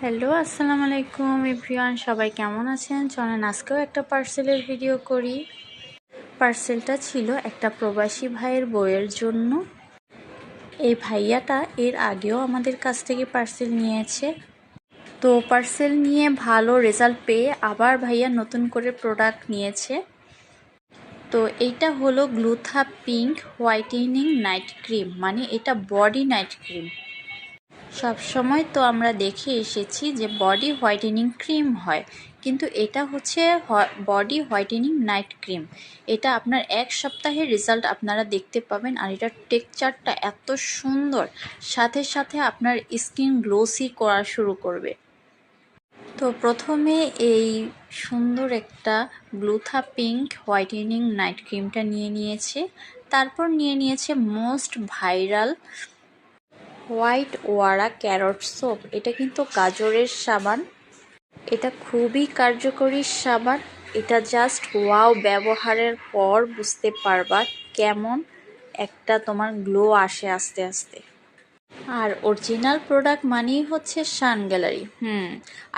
Hello, আসসালামু আলাইকুম everyone, সবাই কেমন আছেন? চলেন আজকেও একটা পার্সেলের ভিডিও করি। পার্সেলটা ছিল একটা প্রবাসী ভাইয়ের বইয়ের জন্য। এই ভাইয়াটা এর আগেও আমাদের কাছ থেকে পার্সেল নিয়েছে, তো পার্সেল নিয়ে ভালো রেজাল্ট পেয়ে আবার ভাইয়া নতুন করে প্রোডাক্ট নিয়েছে। তো এইটা হলো গ্লুথা পিঙ্ক হোয়াইটেনিং নাইট ক্রিম, মানে এটা বডি নাইট ক্রিম। সব সময় তো আমরা দেখে এসেছি যে বডি হোয়াইটেনিং ক্রিম হয়, কিন্তু এটা হচ্ছে বডি হোয়াইটেনিং নাইট ক্রিম। এটা আপনার এক সপ্তাহের রেজাল্ট আপনারা দেখতে পাবেন। আর এটার টেক্সচারটা এত সুন্দর, সাথে সাথে আপনার স্কিন গ্লোসি করা শুরু করবে। তো প্রথমে এই সুন্দর একটা গ্লুথা পিঙ্ক হোয়াইটেনিং নাইট ক্রিমটা নিয়ে নিয়েছে। তারপর নিয়ে নিয়েছে মোস্ট ভাইরাল হোয়াইট ওয়ারা ক্যারট সোপ। এটা কিন্তু গাজরের সাবান, এটা খুবই কার্যকরী সাবান। এটা জাস্ট ওয়াও, ব্যবহারের পর বুঝতে পারবা কেমন একটা তোমার গ্লো আসে আস্তে আস্তে। আর অরিজিনাল প্রোডাক্ট মানেই হচ্ছে শান গ্যালারি।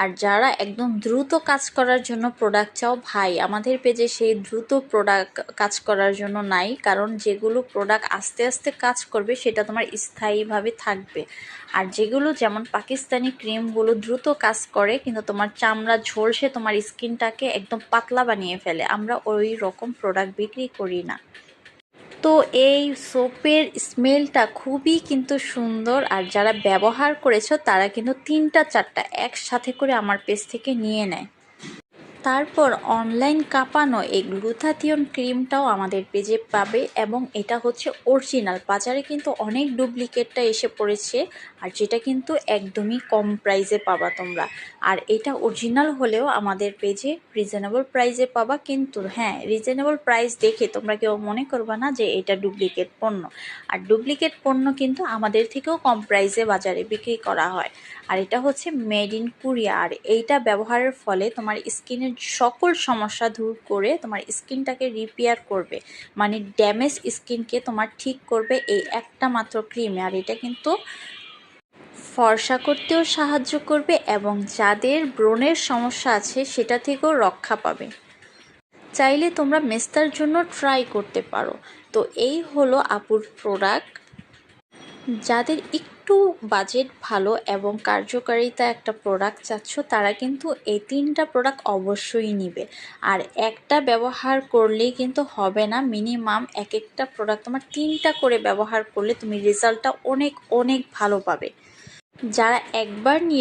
আর যারা একদম দ্রুত কাজ করার জন্য প্রোডাক্ট চাও, ভাই আমাদের পেজে সেই দ্রুত প্রোডাক্ট কাজ করার জন্য নাই, কারণ যেগুলো প্রোডাক্ট আস্তে আস্তে কাজ করবে সেটা তোমার স্থায়ীভাবে থাকবে। আর যেগুলো যেমন পাকিস্তানি ক্রিমগুলো দ্রুত কাজ করে কিন্তু তোমার চামড়া ঝলসে তোমার স্কিনটাকে একদম পাতলা বানিয়ে ফেলে, আমরা ওই রকম প্রোডাক্ট বিক্রি করি না। তো এই সোপের স্মেলটা খুবই কিন্তু সুন্দর। আর যারা ব্যবহার করেছো তারা কিন্তু 3-4টা একসাথে করে আমার পেজ থেকে নিয়ে নেয়। তারপর অনলাইন কাঁপানো এই গ্লুথাথিয়ন ক্রিমটাও আমাদের পেজে পাবে, এবং এটা হচ্ছে অরিজিনাল। বাজারে কিন্তু অনেক ডুপ্লিকেটটা এসে পড়েছে, আর যেটা কিন্তু একদমই কম প্রাইসে পাবা তোমরা। আর এটা অরিজিনাল হলেও আমাদের পেজে রিজনেবল প্রাইসে পাবা। কিন্তু হ্যাঁ, রিজনেবল প্রাইস দেখে তোমরা কেউ মনে করবা না যে এটা ডুপ্লিকেট পণ্য। আর ডুপ্লিকেট পণ্য কিন্তু আমাদের থেকেও কম প্রাইসে বাজারে বিক্রি করা হয়। আর এটা হচ্ছে মেড ইন কোরিয়া। আর এইটা ব্যবহারের ফলে তোমার স্কিনের সকল সমস্যা দূর করে তোমার স্কিনটাকে রিপেয়ার করবে, মানে ড্যামেজ স্কিনকে তোমার ঠিক করবে এই একটা মাত্র ক্রিমে। আর এটা কিন্তু ফর্সা করতেও সাহায্য করবে, এবং যাদের ব্রণের সমস্যা আছে সেটা থেকেও রক্ষা পাবে। চাইলে তোমরা মেস্তার জন্য ট্রাই করতে পারো। তো এই হলো আপুর প্রোডাক্ট। যাদের একটু বাজেট ভালো এবং কার্যকারিতা একটা প্রোডাক্ট চাচ্ছ, তারা কিন্তু এই 3টা প্রোডাক্ট অবশ্যই নিবে। আর একটা ব্যবহার করলেই কিন্তু হবে না, মিনিমাম একটা প্রোডাক্ট তোমার 3টা করে ব্যবহার করলে তুমি রেজাল্টটা অনেক অনেক ভালো পাবে। যারা একবার নিয়ে